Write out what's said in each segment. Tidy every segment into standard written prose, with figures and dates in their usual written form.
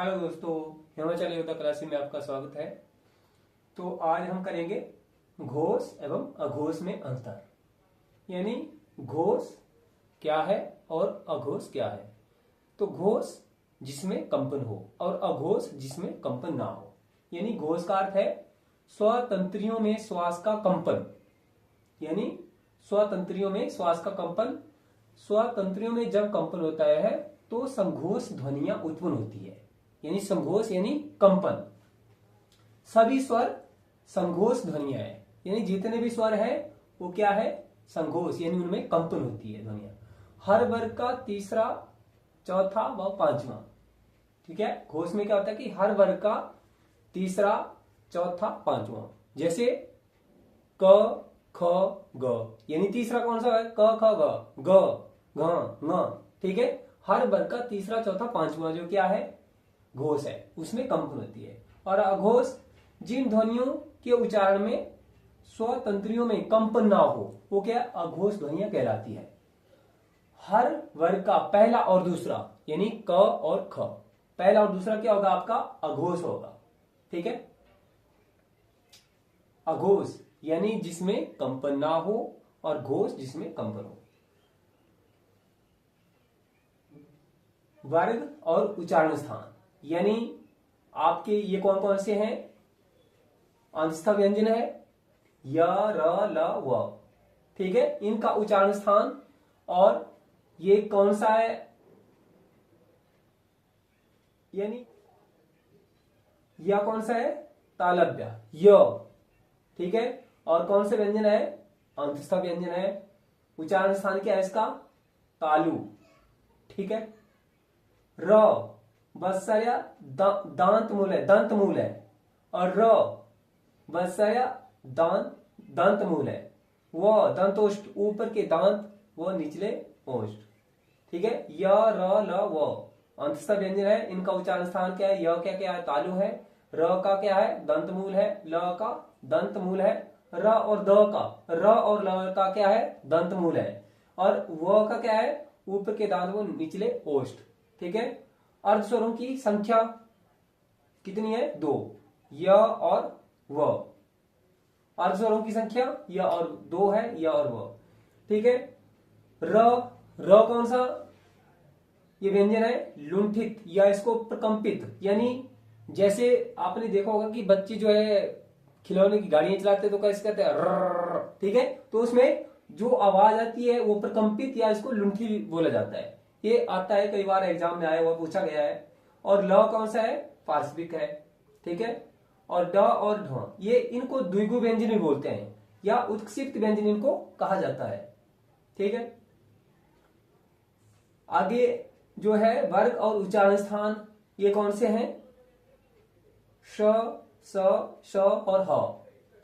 Hello दोस्तों, हिमाचल योद्धा class में आपका स्वागत है। तो आज हम करेंगे घोष एवं अघोष में अंतर, यानी घोष क्या है और अघोष क्या है। तो घोष जिसमें कंपन हो और अघोष जिसमें कंपन ना हो। यानी घोष का अर्थ है स्वतंत्रियों में श्वास का कंपन, यानी स्वतंत्रियों में श्वास का कंपन। स्वतंत्रियों में जब कंपन होता है तो संघोष ध्वनियां उत्पन्न होती है, यानी संघोष यानी कंपन। सभी स्वर संघोष ध्वनियां है, यानी जितने भी स्वर है वो क्या है, संघोष, यानी उनमें कंपन होती है ध्वनियां। हर वर्ग का तीसरा, चौथा व पांचवा। ठीक है, घोष में क्या होता है कि हर वर्ग का तीसरा, चौथा, पांचवा। जैसे क ख ग, यानी तीसरा कौन सा है, क ख ग, ग घ ङ। ठीक है, हर वर्ग का तीसरा, चौथा, पांचवा जो क्या है, घोष है, उसमें कंपन होती है। और अघोष जिन ध्वनियों के उच्चारण में स्वतंत्रियों में कंपन ना हो वो क्या, अघोष ध्वनियां कहलाती है। हर वर्ग का पहला और दूसरा, यानी क और ख, पहला और दूसरा क्या होगा आपका, अघोष होगा। ठीक है, अघोष यानी जिसमें कंपन ना हो और घोष जिसमें कंपन हो। वर्ग और उच्चारण स्थान, यानी आपके ये कौन कौन से हैं, अंतस्थ व्यंजन है य, र, ल, व। ठीक है, इनका उच्चारण स्थान। और ये कौन सा है, यानी यह कौन सा है, तालव्य य। ठीक है, और कौन से व्यंजन है, अंतस्थ व्यंजन है। उच्चारण स्थान क्या है इसका, तालु। ठीक है, र बत्सर्या दांत मूल है, दंत मूल है। और र बत्सर्या दंत मूल है। व दंतोष्ठ, ऊपर के दांत व निचले ओष्ठ। ठीक है, य, र, ल, व अंतस्थ व्यंजन है। इनका उच्चारण स्थान क्या है, य क्या क्या है, तालु है। र का क्या है, दंत मूल है। ल का दंत मूल है। र और द का, र और ल का क्या है, दंत मूल है। और व का क्या है, ऊपर के दांत व निचले ओष्ठ। ठीक है, अर्धस्वरों की संख्या कितनी है, 2, य और व। अर्धस्वरों की संख्या य और 2 है, य और व। ठीक है, र कौन सा, ये व्यंजन है लुंठित या इसको प्रकंपित। यानी जैसे आपने देखा होगा कि बच्चे जो है खिलौने की गाड़ियां चलाते हैं तो कैसे कहते हैं, रर्र। ठीक है, तो उसमें जो आवाज आती है वो प्रकंपित या इसको लुंठी बोला जाता है। ये आता है, कई बार एग्जाम में आया हुआ, पूछा गया है। और ल कौन सा है, पार्श्विक है। ठीक है, और ड और ढ, ये इनको द्विगु व्यंजन भी बोलते हैं या उत्क्षिप्त व्यंजन इनको कहा जाता है। ठीक है, आगे जो है वर्ग और उच्चारण स्थान, ये कौन से हैं, श, स, श और ह।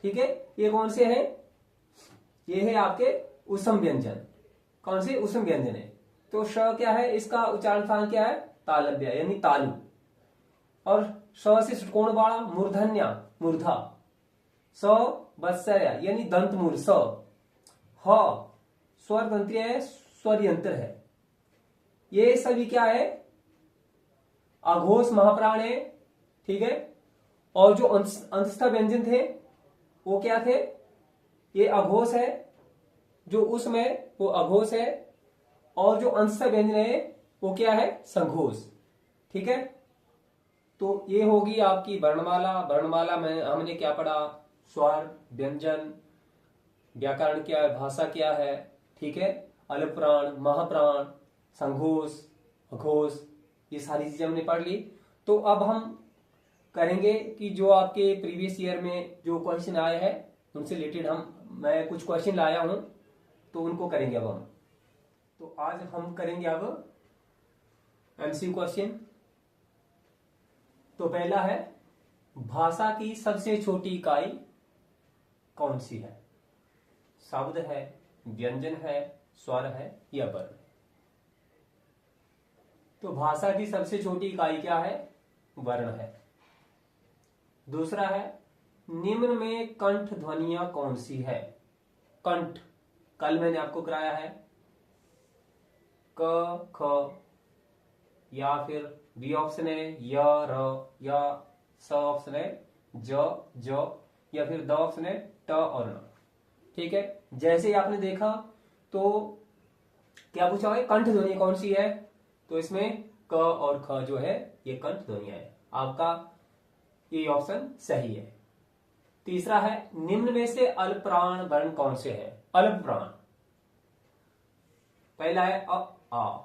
ठीक है, ये कौन से हैं, ये है आपके उसम व्यंजन। कौन से, उसम व्यंजन है। तो श क्या है, इसका उच्चारण स्थान क्या है, तालव्य यानी तालु। और श से षटकोण वाला मूर्धन्या, मूर्धा। स बत्सर्या यानी दंत मूल, स। ह स्वर तंत्रीय है, स्वर यंत्र है। ये सभी क्या है, अघोष महाप्राण है। ठीक है, और जो अंतस्थ व्यंजन थे वो क्या थे, ये अघोष है। जो उसमें वो अघोष है, और जो अंतस्थ व्यंजन है वो क्या है, संघोष। ठीक है, तो ये होगी आपकी वर्णमाला। वर्णमाला में हमने क्या पढ़ा, स्वर, व्यंजन, व्याकरण क्या है, भाषा क्या है। ठीक है, अलप्राण, महाप्राण, संघोष, अघोष, ये सारी चीजें हमने पढ़ ली। तो अब हम करेंगे कि जो आपके प्रीवियस ईयर में जो क्वेश्चन आए हैं उनसे रिलेटेड मैं कुछ क्वेश्चन लाया हूं, तो उनको करेंगे अब हम। तो आज हम करेंगे अब एमसीक्यू क्वेश्चन। तो पहला है, भाषा की सबसे छोटी इकाई कौन सी है। शब्द है, व्यंजन है, स्वर है या वर्ण। तो भाषा की सबसे छोटी इकाई क्या है, वर्ण है। दूसरा है, निम्न में कंठ ध्वनियां कौन सी है। कंठ कल मैंने आपको कराया है, क, ख या फिर बी ऑप्शन है य र, या स ऑप्शन है ज ज, या फिर द ऑप्शन है ट और न। ठीक है, जैसे ही आपने देखा तो क्या पूछा है, कंठ ध्वनि कौन सी है, तो इसमें क और ख जो है ये कंठ ध्वनियां है। आपका ये ऑप्शन सही है। तीसरा है, निम्न में से अल्पप्राण वर्ण कौन से है। अल्पप्राण, पहला है अ आ,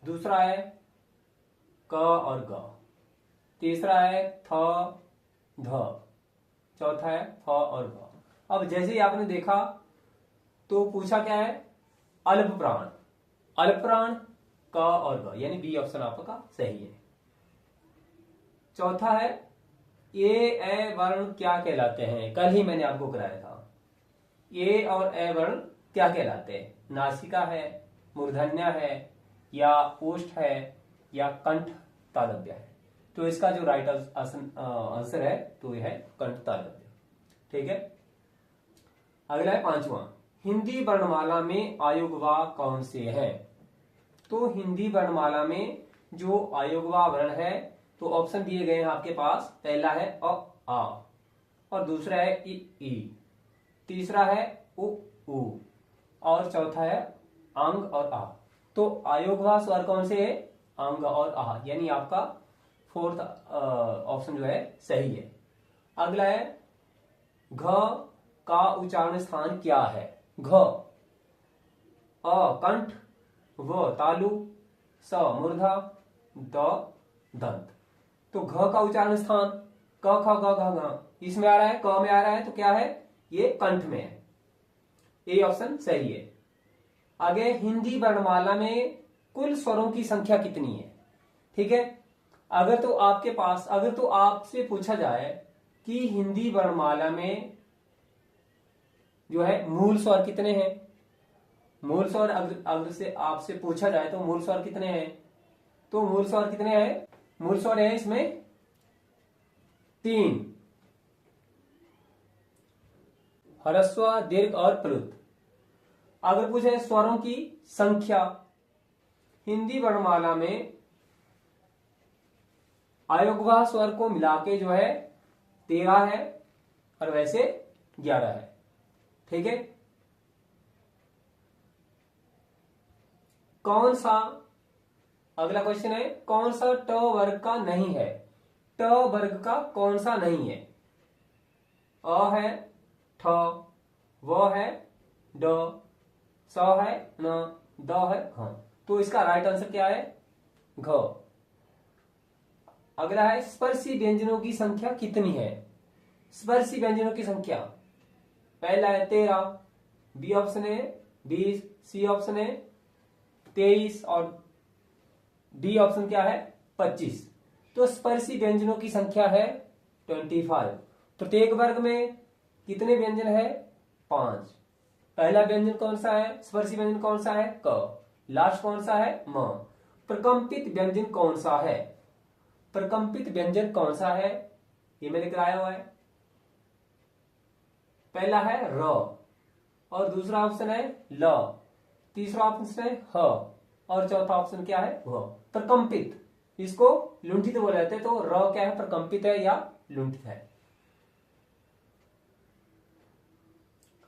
दूसरा है क और ग, तीसरा है थ ध, चौथा है फ और ग। अब जैसे ही आपने देखा तो पूछा क्या है, अल्पप्राण, अल्पप्राण क और ग, यानी बी ऑप्शन आपका सही है। चौथा है, ए ए वर्ण क्या कहलाते हैं, कल ही मैंने आपको कराया था। ए और ए वर्ण क्या कहलाते हैं, नासिका है, मूर्धन्य है, या ओष्ठ है, या कंठ तालव्य है। तो इसका जो राइट आंसर है तो यह है कंठ तालव्य। ठीक है, अगला है पांचवा, हिंदी वर्णमाला में आयोगवा कौन से हैं। तो हिंदी वर्णमाला में जो आयोगवा वर्ण है तो ऑप्शन दिए गए हैं आपके पास, पहला है अ आ, और दूसरा है इ ई, तीसरा है उ ऊ, और चौथा है अंग और आ। तो आयोगवा स्वर कौन से है, अंग और आ, यानी आपका फोर्थ ऑप्शन जो है सही है। अगला है, घ का उच्चारण स्थान क्या है। घ, अ कंठ, व तालु, स मूर्धा, द दंत। तो घ का उच्चारण स्थान क ख ग घ घ इसमें आ रहा है, क में आ रहा है, तो क्या है, ये कंठ में है। ए ऑप्शन सही है। आगे, हिंदी वर्णमाला में कुल स्वरों की संख्या कितनी है। ठीक है, अगर तो आपसे पूछा जाए कि हिंदी वर्णमाला में जो है मूल स्वर कितने हैं, मूल स्वर अगर से आपसे पूछा जाए तो मूल स्वर कितने हैं, तो मूल स्वर कितने हैं, मूल स्वर है इसमें 3, ह्रस्व, दीर्घ और प्लुत। अगर पूछे स्वरों की संख्या, हिंदी वर्णमाला में आयोगवा स्वर को मिलाके जो है 13 है, और वैसे 11 है। ठीक है, कौन सा, अगला क्वेश्चन है, कौन सा ट वर्ग का नहीं है। ट वर्ग का कौन सा नहीं है। अ है, ठ, व है, ड, स है, न, द है, घ। तो इसका राइट आंसर क्या है, घ। अगला है, स्पर्शी व्यंजनों की संख्या कितनी है। स्पर्शी व्यंजनों की संख्या, पहला है 13, बी ऑप्शन है 20, सी ऑप्शन है 23, और डी ऑप्शन क्या है 25। तो स्पर्शी व्यंजनों की संख्या है 25। प्रत्येक वर्ग में कितने व्यंजन है, 5। पहला व्यंजन कौन सा है, स्पर्शी व्यंजन कौन सा है, क। लास्ट कौन सा है, म। प्रकंपित व्यंजन कौन सा है, प्रकंपित व्यंजन कौन सा है, ये मैंने कराया हुआ है। पहला है र, और दूसरा ऑप्शन है ल, तीसरा ऑप्शन है ह, और चौथा ऑप्शन क्या है, व। प्रकंपित, इसको लुंठित बोले जाते हैं। तो र क्या है, प्रकंपित है या लुंठित है।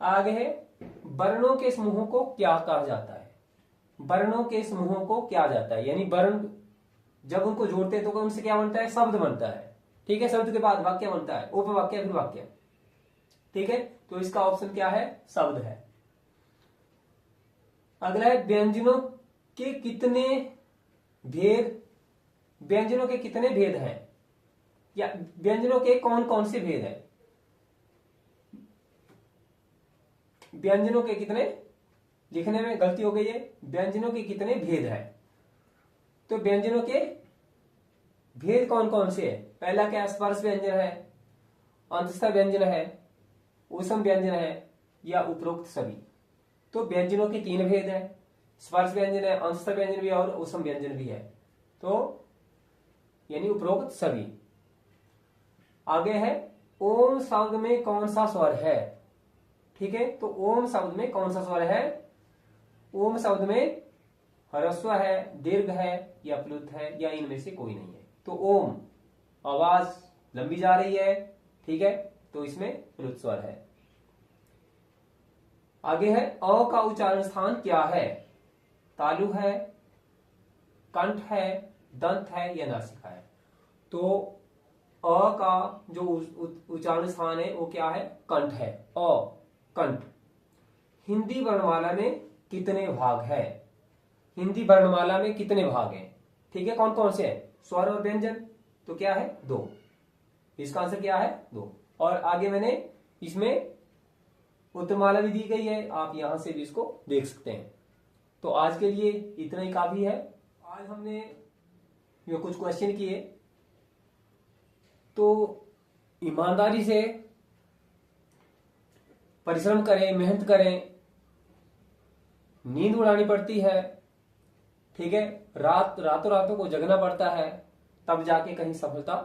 आगे है, वर्णों के समूहों को क्या कहा जाता है। वर्णों के समूहों को क्या जाता है, यानी वर्ण जब उनको जोड़ते हैं तो उनसे क्या बनता है, शब्द बनता है। ठीक है, शब्द के बाद वाक्य बनता है, उपवाक्य फिर वाक्य। ठीक है, तो इसका ऑप्शन क्या है, शब्द है। अगला है, व्यंजनों के कितने भेद, व्यंजनों के कितने भेद हैं, या व्यंजनों के कौन कौन से भेद हैं। व्यंजनों के कितने, लिखने में गलती हो गई है, व्यंजनों के कितने भेद हैं। तो व्यंजनों के भेद कौन कौन से है, पहला क्या, स्पर्श व्यंजन है, अंतस्थ व्यंजन है, ऊष्म व्यंजन है, या उपरोक्त सभी। तो व्यंजनों के 3 भेद हैं, स्पर्श व्यंजन है, अंतस्थ व्यंजन भी है, और ऊष्म व्यंजन भी है। तो यानी उपरोक्त सभी। आगे है, ओम शब्द में कौन सा स्वर है। ठीक है, तो ओम शब्द में कौन सा स्वर है, ओम शब्द में ह्रस्व है, दीर्घ है या प्लुत है या इनमें से कोई नहीं है। तो ओम आवाज लंबी जा रही है, ठीक है, तो इसमें प्लुत स्वर है। आगे है अ का उच्चारण स्थान क्या है? तालु है, कंठ है, दंत है या नासिका है? तो अ का जो उच्चारण स्थान है वो क्या है? कंठ है। अ कंठ। हिंदी वर्णमाला में कितने भाग है? हिंदी वर्णमाला में कितने भाग हैं? ठीक है, कौन कौन से हैं? स्वर और व्यंजन। तो क्या है? 2। इसका आंसर क्या है? 2। और आगे मैंने इसमें उत्तरमाला भी दी गई है, आप यहां से भी इसको देख सकते हैं। तो आज के लिए इतना ही काफी है। आज हमने ये कुछ क्वेश्चन किए, तो ईमानदारी से परिश्रम करें, मेहनत करें, नींद उड़ानी पड़ती है, ठीक है, रातों रातों को जगना पड़ता है, तब जाके कहीं सफलता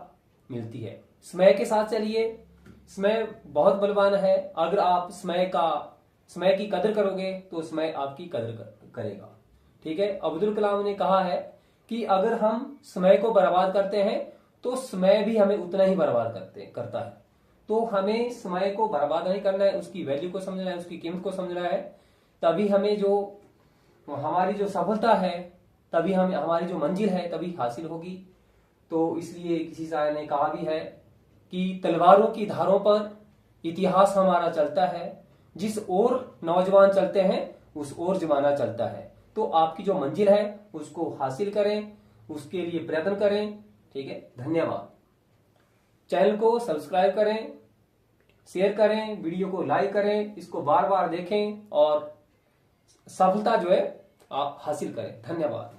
मिलती है। समय के साथ चलिए, समय बहुत बलवान है। अगर आप समय की कदर करोगे तो समय आपकी कदर करेगा, ठीक है। अब्दुल कलाम ने कहा है कि अगर हम समय को बर्बाद करते हैं तो समय भी हमें उतना ही बर्बाद करता है। तो हमें समय को बर्बाद नहीं करना है, उसकी वैल्यू को समझना है, उसकी कीमत को समझना है, तभी हमें जो हमारी जो सफलता है, तभी हमें हमारी जो मंजिल है तभी हासिल होगी। तो इसलिए किसी शायर ने कहा भी है कि तलवारों की धारों पर इतिहास हमारा चलता है, जिस ओर नौजवान चलते हैं उस ओर जमाना चलता है। तो आपकी जो मंजिल है उसको हासिल करें, उसके लिए प्रयत्न करें, ठीक है। धन्यवाद। चैनल को सब्सक्राइब करें, शेयर करें, वीडियो को लाइक करें, इसको बार बार देखें और सफलता जो है आप हासिल करें। धन्यवाद।